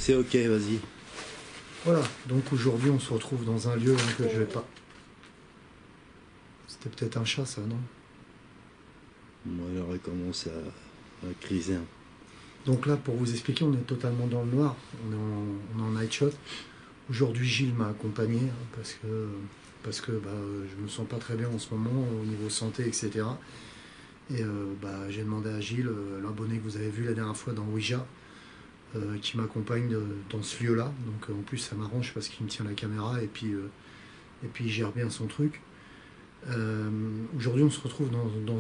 C'est ok, vas-y. Voilà, donc aujourd'hui on se retrouve dans un lieu que je vais pas. C'était peut-être un chat ça, non? Moi j'aurais commencé à criser. Donc là, pour vous expliquer, on est totalement dans le noir, on est en night shot. Aujourd'hui Gilles m'a accompagné parce que je me sens pas très bien en ce moment au niveau santé, etc. Et j'ai demandé à Gilles, l'abonné que vous avez vu la dernière fois dans Ouija, qui m'accompagne dans ce lieu-là. Donc en plus ça m'arrange parce qu'il me tient la caméra et puis il gère bien son truc. Aujourd'hui on se retrouve dans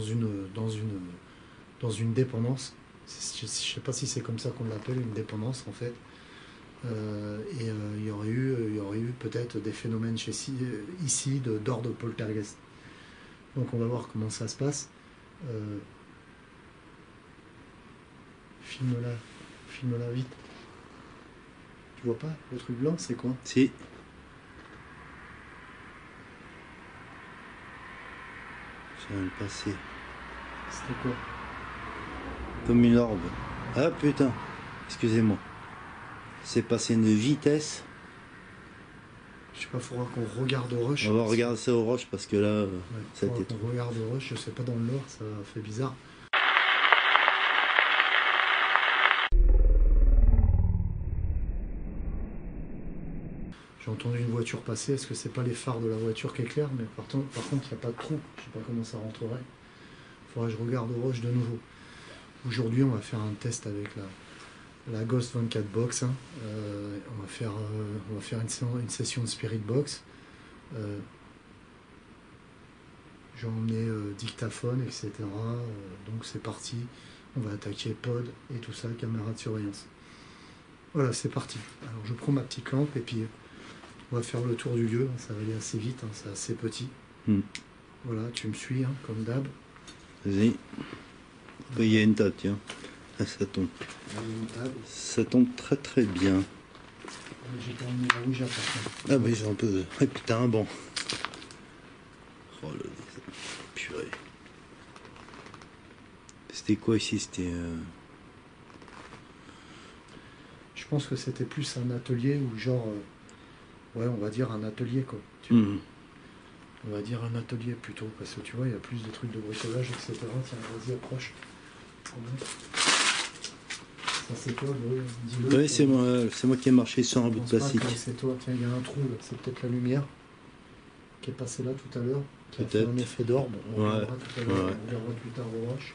une dépendance. Je ne sais pas si c'est comme ça qu'on l'appelle, une dépendance en fait. Il y aurait eu peut-être des phénomènes ici d'ordre poltergeist. Donc on va voir comment ça se passe. Filme-la vite. Tu vois pas le truc blanc, c'est quoi? Si. Ça va le passer. C'était quoi? Comme une orbe. Ah putain, excusez-moi. C'est passé une vitesse. Je sais pas, faudra qu'on regarde au rush. On va regarder ça au rush parce que là, ça a été trop. On regarde au rush, je sais pas dans le noir, ça fait bizarre. J'ai entendu une voiture passer, est-ce que c'est pas les phares de la voiture qui éclairent? Mais par contre, il n'y a pas de trou, je sais pas comment ça rentrerait. Faudrait que je regarde au rush de nouveau. Aujourd'hui, on va faire un test avec la Ghost 24 Box. Hein. On va faire une session de Spirit Box. J'ai emmené dictaphone, etc. Donc c'est parti. On va attaquer pod et tout ça, caméra de surveillance. Voilà, c'est parti. Alors je prends ma petite lampe et puis on va faire le tour du lieu. Ça va aller assez vite, hein, c'est assez petit. Voilà, tu me suis, hein, comme d'hab. Vas-y. Il y a une table, tiens. Ah, ça tombe. Ça tombe très très bien. J'ai pas emmené la Ouija par contre. Ah oui, j'ai un peu... Ah putain, bon. Oh le... Purée. C'était quoi ici? C'était... Je pense que c'était plus un atelier ou genre... ouais, on va dire un atelier quoi. On va dire un atelier plutôt, parce que tu vois, il y a plus de trucs de bricolage, etc. Tiens, vas-y, approche. Ça c'est toi, dis-le. Oui, c'est moi qui ai marché sur un bout de plastique. C'est toi, tiens, il y a un trou là, c'est peut-être la lumière qui est passée là tout à l'heure, qui a fait un effet d'orbe. On regardera tout à l'heure, on regardera plus tard au rush.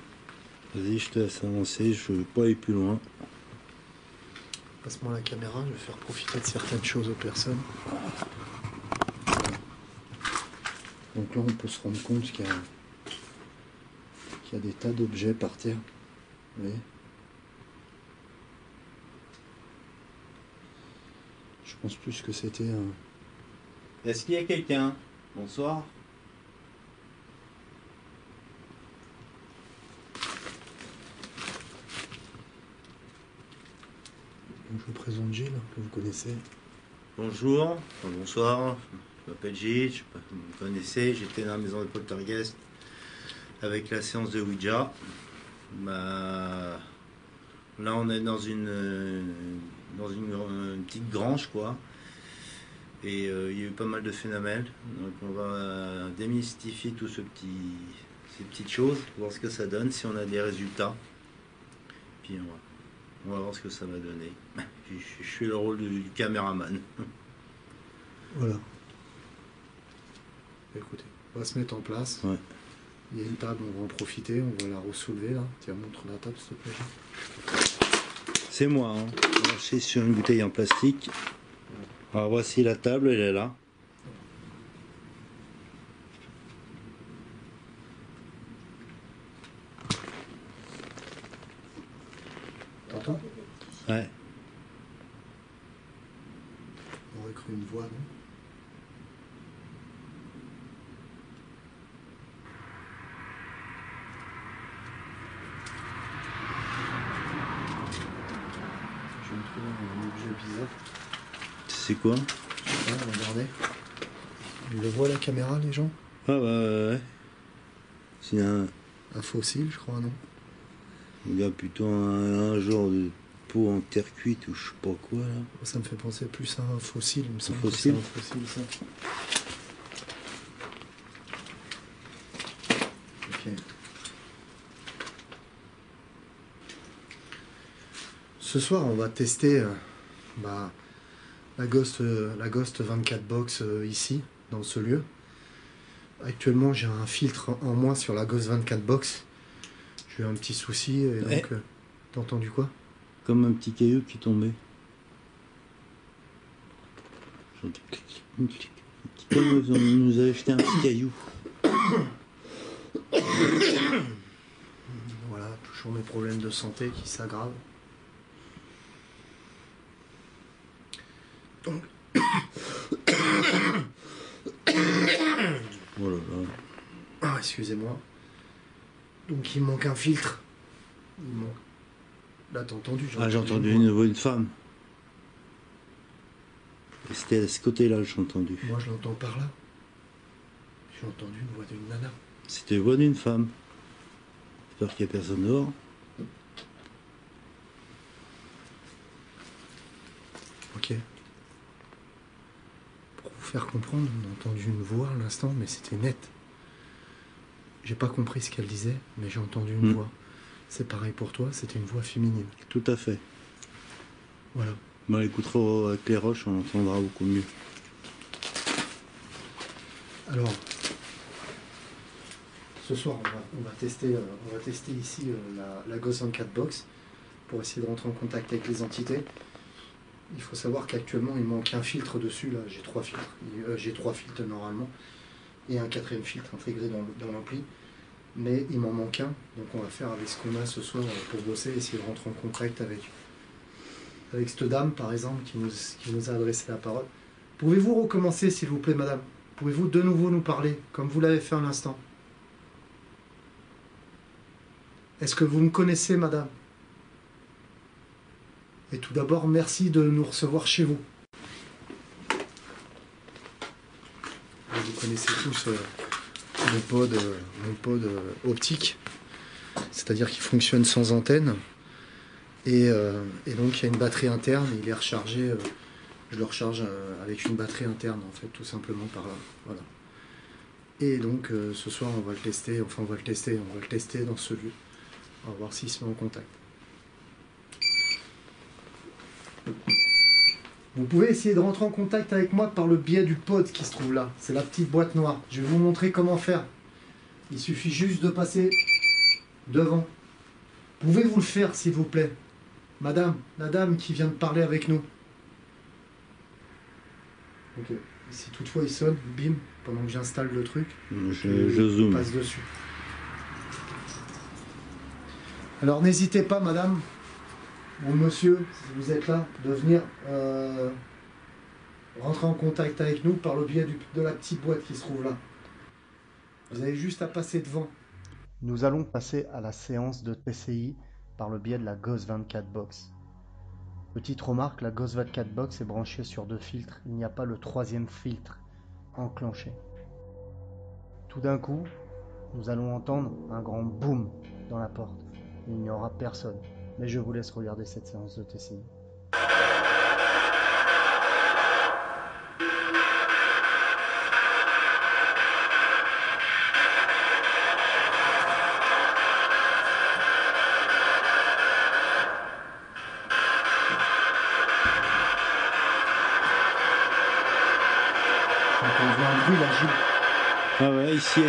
Vas-y, je te laisse avancer, je ne veux pas aller plus loin. Passe-moi la caméra, je vais faire profiter de certaines choses aux personnes. Donc là, on peut se rendre compte qu'il y a des tas d'objets par terre. Vous voyez ? Je pense plus que c'était un... Est-ce qu'il y a quelqu'un? Bonsoir. Donc, je vous présente Gilles, que vous connaissez. Bonjour, enfin, bonsoir. Je m'appelle Gilles, vous me connaissez, j'étais dans la maison de poltergeist avec la séance de Ouija. Bah, là, on est dans une petite grange, quoi. Et il y a eu pas mal de phénomènes. Donc, on va démystifier ces petites choses, voir ce que ça donne, si on a des résultats. Puis on va voir ce que ça va donner. Je fais le rôle du caméraman. Voilà. Écoutez, on va se mettre en place. Ouais. Il y a une table, on va en profiter, on va la ressoulever là. Tiens, montre la table s'il te plaît. C'est moi, hein. Marcher sur une bouteille en plastique. Alors voici la table, elle est là. T'entends? Ouais. On aurait cru une voix, non? Je vais me trouver un objet bizarre. C'est quoi? Ouais, regardez. Ils le voient la caméra, les gens? Ah bah ouais. C'est un fossile, je crois, non? Il y a plutôt un genre de peau en terre cuite ou je sais pas quoi là. Ça me fait penser plus à un fossile, il me semble. Fossile? Que c'est un fossile, ça. Ok. Ce soir, on va tester la Ghost 24 Box ici, dans ce lieu. Actuellement, j'ai un filtre en moins sur la Ghost 24 Box. J'ai eu un petit souci et donc... t'as entendu quoi? Comme un petit caillou qui tombait. Comme on nous a acheté un petit caillou. Voilà, toujours mes problèmes de santé qui s'aggravent. Donc... Oh là là. Ah, excusez-moi. Donc il me manque un filtre. Il manque... Là, t'as entendu? Ah, j'ai entendu une voix d'une femme. C'était à ce côté-là, j'ai entendu. Moi, je l'entends par là. J'ai entendu une voix d'une nana. C'était la voix d'une femme. J'espère qu'il n'y a personne dehors. Ok. Pour vous faire comprendre, on a entendu une voix à l'instant, mais c'était net. J'ai pas compris ce qu'elle disait, mais j'ai entendu une voix. C'est pareil pour toi, c'était une voix féminine. Tout à fait. Voilà. On l'écoutera avec les roches, on entendra beaucoup mieux. Alors, ce soir, on va tester ici la Ghost 24 Box pour essayer de rentrer en contact avec les entités. Il faut savoir qu'actuellement, il manque un filtre dessus. Là, j'ai 3 filtres. J'ai 3 filtres normalement et un 4e filtre intégré dans l'ampli. Mais il m'en manque un, donc on va faire avec ce qu'on a ce soir pour bosser, essayer de rentrer en contact avec cette dame par exemple qui nous a adressé la parole. Pouvez-vous recommencer s'il vous plaît madame? Pouvez-vous de nouveau nous parler comme vous l'avez fait à l'instant? Est-ce que vous me connaissez madame? Et tout d'abord merci de nous recevoir chez vous. Vous connaissez tous mon pod optique, c'est-à-dire qu'il fonctionne sans antenne et donc il y a une batterie interne, il est rechargé, je le recharge avec une batterie interne en fait, tout simplement par là, voilà. Et donc ce soir on va le tester, on va le tester dans ce lieu, on va voir s'il se met en contact. Vous pouvez essayer de rentrer en contact avec moi par le biais du pod qui se trouve là. C'est la petite boîte noire. Je vais vous montrer comment faire. Il suffit juste de passer devant. Pouvez-vous le faire, s'il vous plaît? Madame, la dame qui vient de parler avec nous. Ok. Si toutefois il sonne, bim, pendant que j'installe le truc, je zoome. Passe dessus. Alors n'hésitez pas, madame, ou monsieur, si vous êtes là, de venir rentrer en contact avec nous par le biais de la petite boîte qui se trouve là. Vous avez juste à passer devant. Nous allons passer à la séance de TCI par le biais de la Ghost 24 Box. Petite remarque, la Ghost 24 Box est branchée sur 2 filtres. Il n'y a pas le 3e filtre enclenché. Tout d'un coup, nous allons entendre un grand boom dans la porte. il n'y aura personne. Mais je vous laisse regarder cette séance de TCI. Donc on voit un bruit là, Gilles. Ah ouais, ici.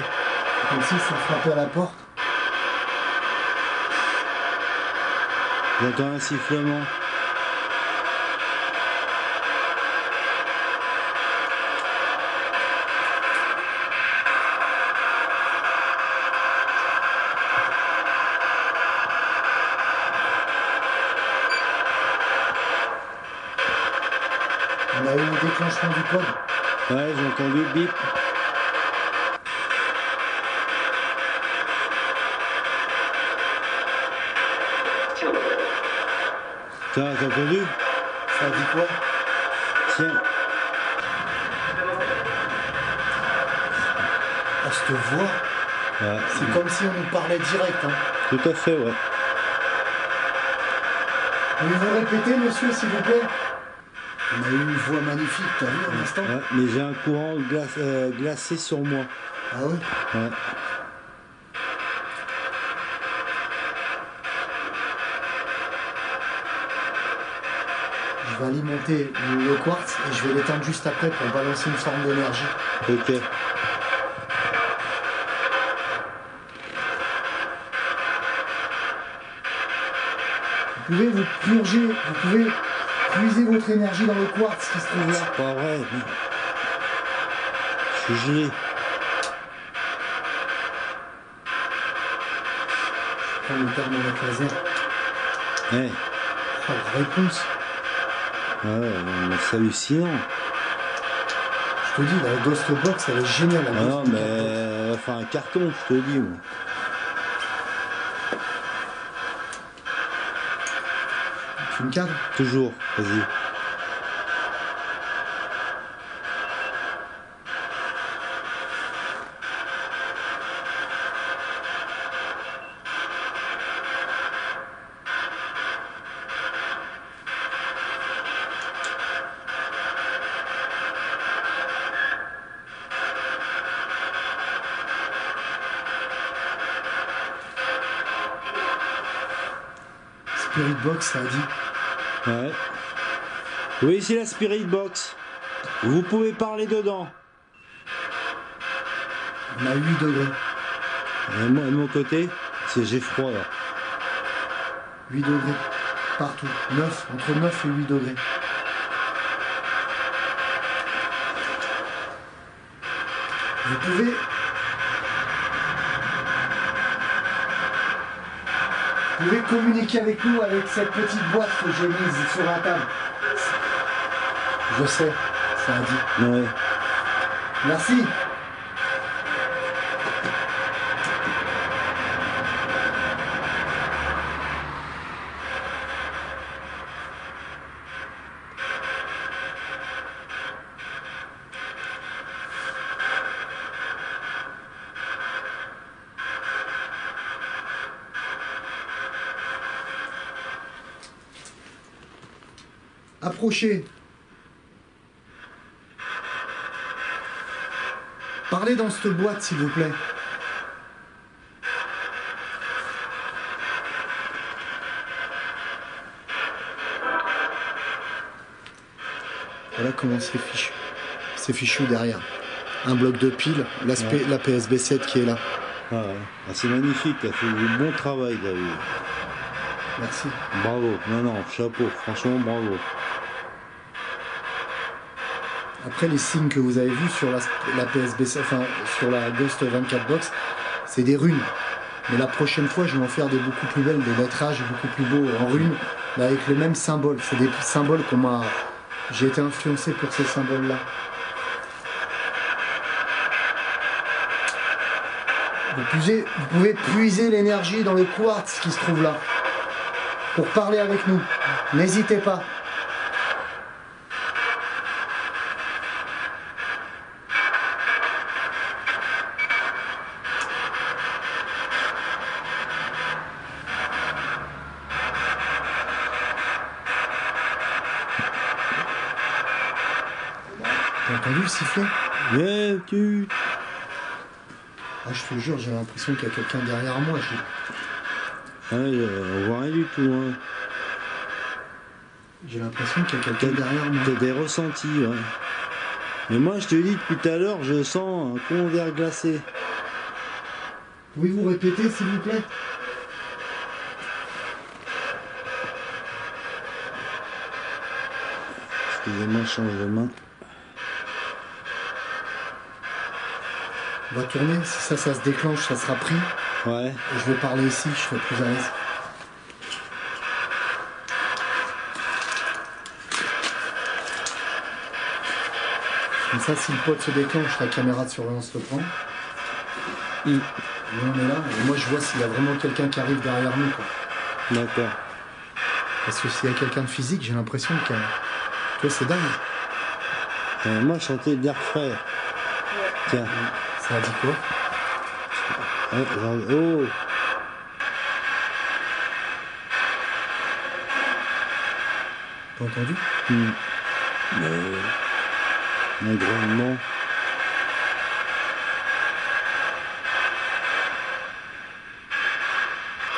Comme si ça frappait à la porte. J'entends un sifflement. On a eu le déclenchement du code. Ouais, j'ai entendu le bip. T'as entendu? Ça dit quoi? Tiens. Ah, je te vois. Ouais. C'est comme si on nous parlait direct. Hein. Tout à fait, ouais. Pouvez-vous répéter, monsieur, s'il vous plaît? On a eu une voix magnifique, t'as vu, un instant? Ouais, mais j'ai un courant glacé sur moi. Ah ouais? Ouais. Je vais alimenter le quartz et je vais l'éteindre juste après pour balancer une forme d'énergie. Ok. Vous pouvez vous plonger, vous pouvez puiser votre énergie dans le quartz qui se trouve là. Pas vrai. Je suis gelé. Je prends le thermomètre laser. Ouais. Oh, la réponse. Ouais, mais c'est hallucinant. Je te dis, la Ghost Box, elle est géniale. La Ah non, Ghost mais Box. elle va faire un carton, je te dis. Moi. Tu me cadres? Toujours, vas-y. Spirit Box, ça a dit. Ouais. Oui, c'est la Spirit Box. Vous pouvez parler dedans. On a 8 degrés. Et moi, de mon côté, j'ai froid là. 8 degrés. Partout. 9, entre 9 et 8 degrés. Vous pouvez... Vous pouvez communiquer avec nous avec cette petite boîte que j'ai mise sur la table. Je sais, ça a dit. Ouais. Merci. Approchez. Parlez dans cette boîte, s'il vous plaît. Voilà comment c'est fichu. C'est fichu derrière. Un bloc de pile, l'aspect, Ouais. la PSB 7 qui est là. Ah, ouais. Ah, c'est magnifique, tu as fait du bon travail, David. Merci. Bravo. Non, non, chapeau. Franchement, bravo. Après, les signes que vous avez vus sur la PSB, enfin sur la Ghost 24 Box, c'est des runes. Mais la prochaine fois, je vais en faire des beaucoup plus belles, des lettrages beaucoup plus beaux en runes, mais avec les mêmes symboles. C'est des symboles qu'on m'a... J'ai été influencé pour ces symboles-là. Vous pouvez puiser l'énergie dans le quartz qui se trouve là, pour parler avec nous. N'hésitez pas. T'as entendu le sifflet? Mais tu... Ah, je te jure, j'ai l'impression qu'il y a quelqu'un derrière moi. Ouais, on voit rien du tout. Hein. J'ai l'impression qu'il y a quelqu'un derrière moi. T'as des ressentis, ouais. Mais moi, je te dis, depuis tout à l'heure, je sens un con verre glacé. Pouvez-vous répéter, s'il vous plaît? Excusez-moi, je change de main. On va tourner, si ça se déclenche, ça sera pris. Ouais. Et je vais parler ici, je serai plus à l'aise. Comme ça, si le pote se déclenche, la caméra de surveillance le prend. Et on est là, et moi je vois s'il y a vraiment quelqu'un qui arrive derrière nous. D'accord. Parce que s'il y a quelqu'un de physique, j'ai l'impression que... Tu vois, c'est dingue. Moi, je sentais de l'air frais. Tiens. Ça a dit quoi? Oh. T'as entendu? Un grondement.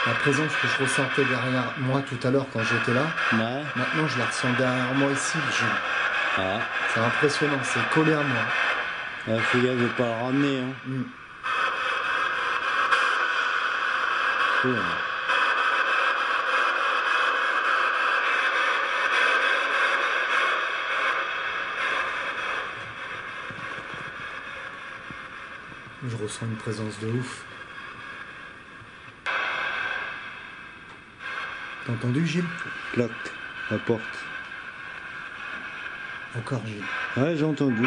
La présence que je ressentais derrière moi tout à l'heure quand j'étais là, Ouais. maintenant je la ressens derrière moi ici. Ah. C'est impressionnant, c'est collé à moi. Fais gaffe de pas le ramener. Hein. Ouais. Je ressens une présence de ouf. T'as entendu, Gilles? Clac, la porte. Encore, Gilles. Ouais, j'ai entendu.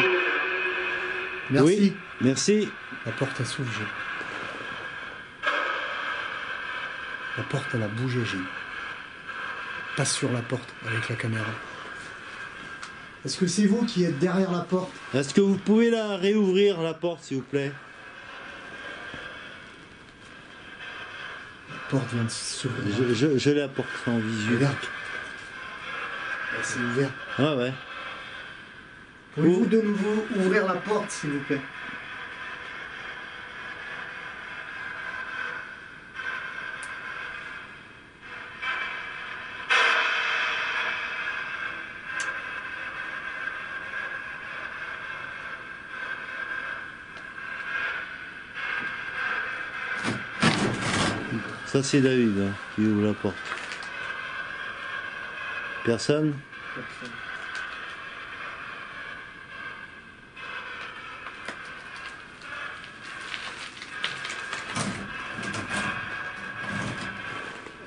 Merci. Oui, merci. La porte a s'ouvre, Gilles. La porte, elle a bougé, Gilles. Passe sur la porte avec la caméra. Est-ce que c'est vous qui êtes derrière la porte? Est-ce que vous pouvez la réouvrir, la porte, s'il vous plaît? La porte vient de s'ouvrir. Je la porte en visu. Regarde. C'est ouvert. Ah ouais. Pouvez-vous de nouveau ouvrir la porte, s'il vous plaît? Ça, c'est David hein, qui ouvre la porte. Personne?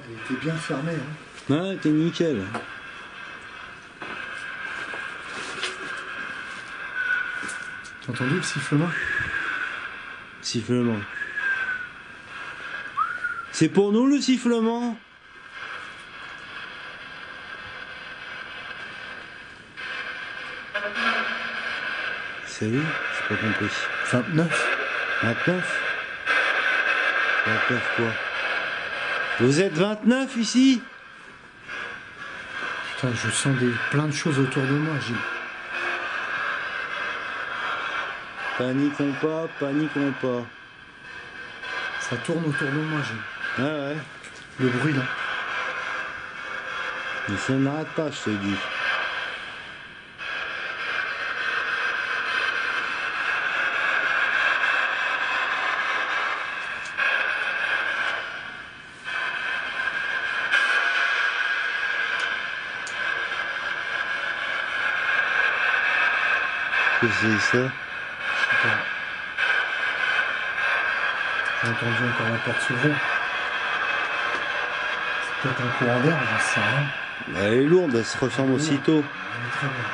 Elle était bien fermée. Hein. Ouais, t'es nickel. T'as entendu le sifflement? Sifflement. C'est pour nous le sifflement? C'est lui? J'ai pas compris. 29. 29? 29 quoi? Vous êtes 29 ici? Putain, je sens plein de choses autour de moi, Gilles. Paniquons pas, paniquons pas. Ça tourne autour de moi, Gilles. Ouais, ouais. Le bruit, là. Mais ça n'arrête pas, je te dis. Qu'est-ce que c'est ça? J'ai entendu encore la porte s'ouvrir. C'est peut-être un courant d'air, j'en sais rien. Elle est lourde, elle se ressemble aussitôt. Elle est très bien.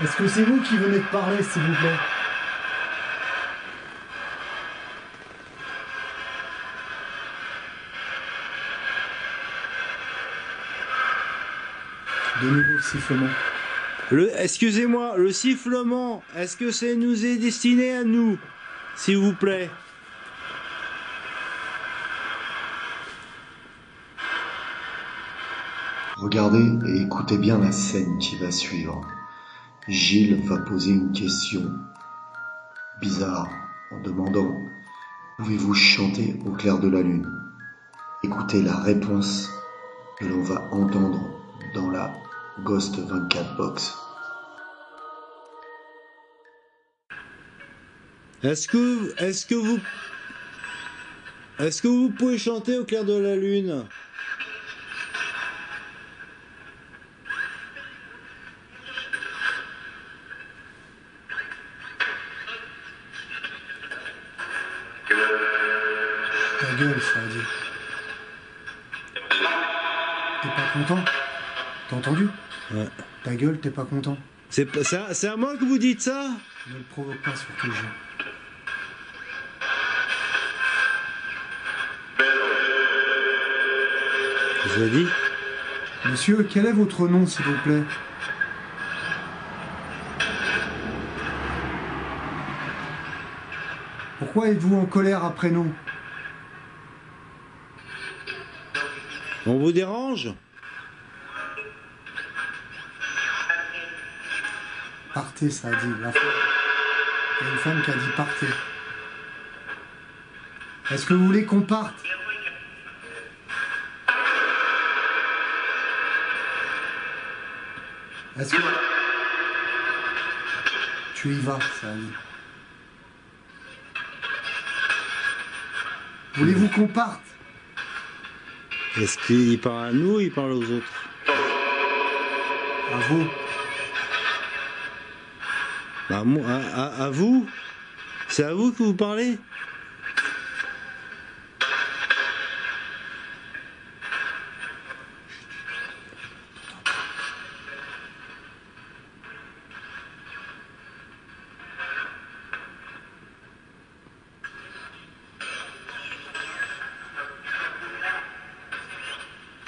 Est-ce que c'est vous qui venez de parler, s'il vous plaît? De nouveau le sifflement. Excusez-moi, le sifflement, est-ce que ça nous est destiné à nous, s'il vous plaît? Regardez et écoutez bien la scène qui va suivre. Gilles va poser une question bizarre en demandant « Pouvez-vous chanter au clair de la lune ?» Écoutez la réponse que l'on va entendre dans la Ghost 24 Box. Est-ce que vous pouvez chanter au clair de la lune? Ta gueule, ça a dit. T'es pas content? T'as entendu? Ouais. Ta gueule, t'es pas content? C'est à moi que vous dites ça? Ne le provoque pas surtout, Gilles. Je l'ai dit. Monsieur, quel est votre nom, s'il vous plaît? Pourquoi êtes-vous en colère après nous? On vous dérange? Partez, ça a dit. La femme. Il y a une femme qui a dit partez. Est-ce que vous voulez qu'on parte? Est-ce que... Tu y vas, ça a dit. Voulez-vous qu'on parte? Est-ce qu'il parle à nous ou il parle aux autres? À vous. Bah, à vous? C'est à vous que vous parlez?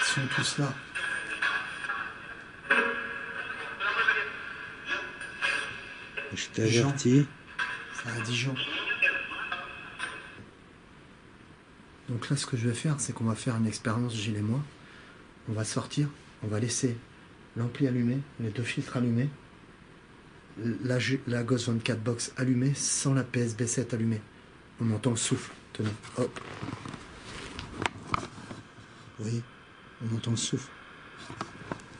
Ils sont tous là. Je t'ai averti. Ça a dit Jean. Donc là, ce que je vais faire, c'est qu'on va faire une expérience, Gilles et moi. On va sortir, on va laisser l'ampli allumé, les deux filtres allumés, la Ghost 24 Box allumée, sans la PSB 7 allumée. On entend le souffle. Tenez, hop. Vous voyez, on entend le souffle.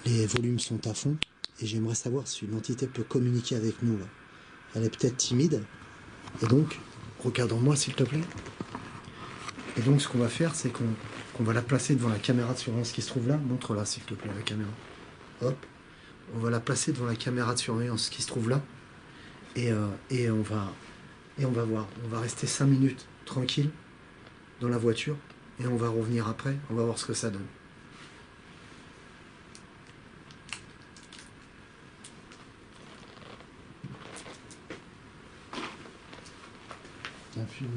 Les volumes sont à fond. Et j'aimerais savoir si une entité peut communiquer avec nous, là. Elle est peut-être timide. Et donc, regarde-moi, s'il te plaît. Et donc, ce qu'on va faire, c'est qu'on va la placer devant la caméra de surveillance qui se trouve là. Montre-la, s'il te plaît, la caméra. Hop. On va la placer devant la caméra de surveillance qui se trouve là. Et on va voir. On va rester 5 minutes tranquille dans la voiture. Et on va revenir après. On va voir ce que ça donne. Appuie-le.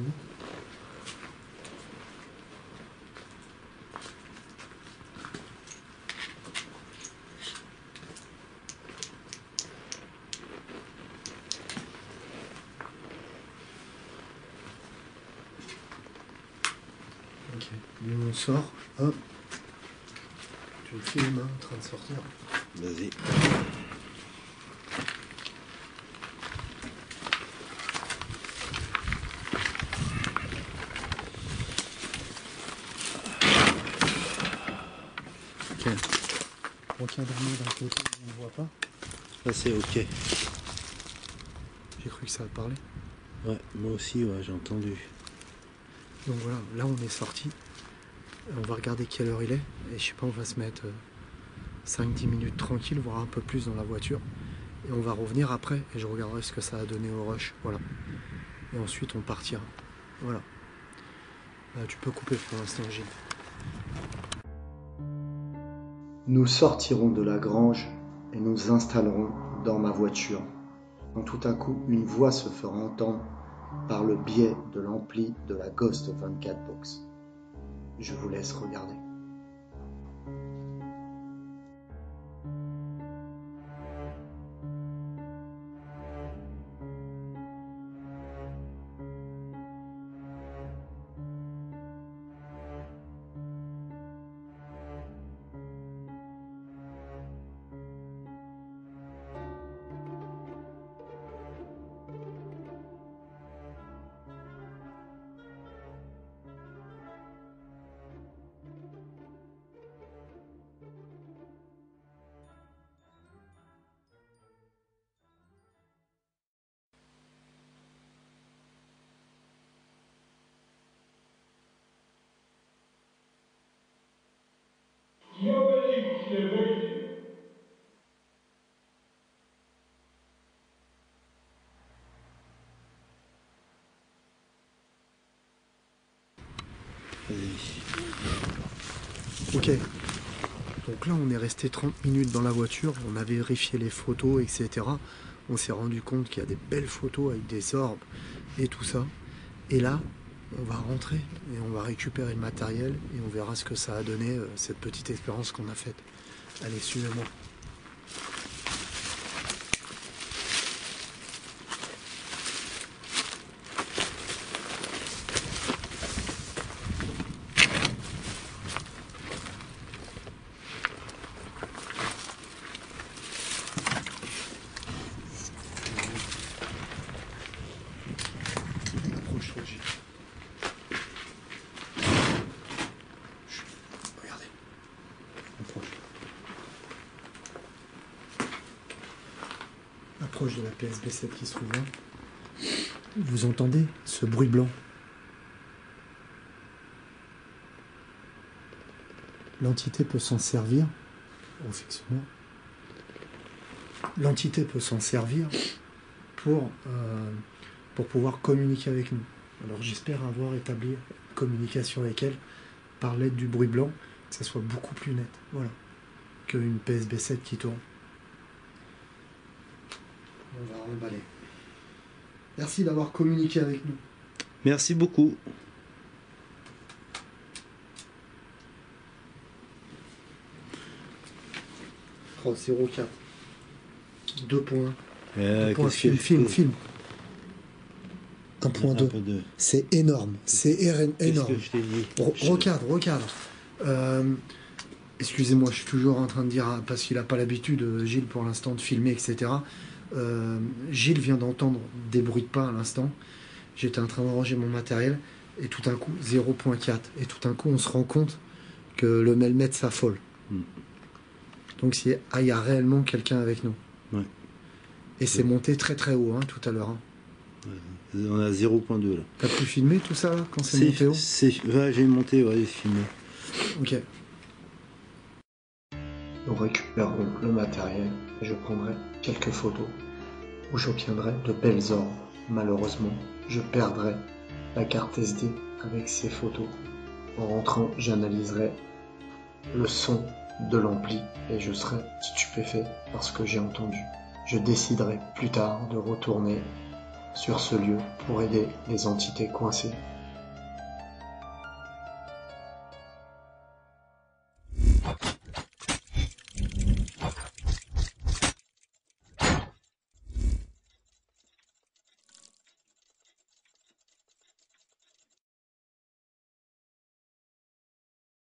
Ok, lui on sort, hop. Tu le filmes hein, en train de sortir. Vas-y. Ok. Recadrement d'un côté, on ne voit pas. Ça c'est ok. J'ai cru que ça parlait. Ouais, moi aussi, ouais, j'ai entendu. Donc voilà, là on est sorti. On va regarder quelle heure il est. Et je sais pas, on va se mettre 5-10 minutes tranquille, voire un peu plus dans la voiture. Et on va revenir après et je regarderai ce que ça a donné au rush. Voilà. Et ensuite on partira. Voilà. Tu peux couper pour l'instant, Gilles. Nous sortirons de la grange et nous installerons dans ma voiture. Quand tout à coup, une voix se fera entendre par le biais de l'ampli de la Ghost 24 Box. Je vous laisse regarder. Vas-y. Ok. Donc là, on est resté 30 minutes dans la voiture, on a vérifié les photos, etc. On s'est rendu compte qu'il y a des belles photos avec des orbes et tout ça. Et là, on va rentrer et on va récupérer le matériel et on verra ce que ça a donné, cette petite expérience qu'on a faite. Allez, suivez-moi. Approche-toi, Gilles. Chut, regardez. Approche. Approche de la PSB7 qui se trouve là. Vous entendez ce bruit blanc? L'entité peut s'en servir. Oh, fixe-moi. L'entité peut s'en servir pour pouvoir communiquer avec nous. Alors j'espère avoir établi une communication avec elle par l'aide du bruit blanc, que ça soit beaucoup plus net, voilà, qu'une PSB7 qui tourne. On va remballer. Merci d'avoir communiqué avec nous. Merci beaucoup. Oh, 04. 2 points. Qu'est-ce que Film. Un 1.2. peu de- C'est énorme. C'est Qu'est-ce énorme. que je t'ai dit? Recadre. Excusez-moi, je suis toujours en train de dire, parce qu'il n'a pas l'habitude, Gilles, pour l'instant, de filmer, etc. Gilles vient d'entendre des bruits de pas à l'instant. J'étais en train de ranger mon matériel, et tout d'un coup, 0.4. Et tout d'un coup, on se rend compte que le Melmet s'affole. Donc, il y a réellement quelqu'un avec nous. Ouais. Et c'est monté très très haut, hein, tout à l'heure. Hein. On a 0.2 là. T'as pu filmer tout ça, là, quand c'est monté haut? Ouais, j'ai monté, ouais, j'ai filmé. Ok. Nous récupérerons le matériel et je prendrai quelques photos où j'obtiendrai de belles orbes. Malheureusement, je perdrai la carte SD avec ces photos. En rentrant, j'analyserai le son de l'ampli et je serai stupéfait par ce que j'ai entendu. Je déciderai plus tard de retourner sur ce lieu pour aider les entités coincées.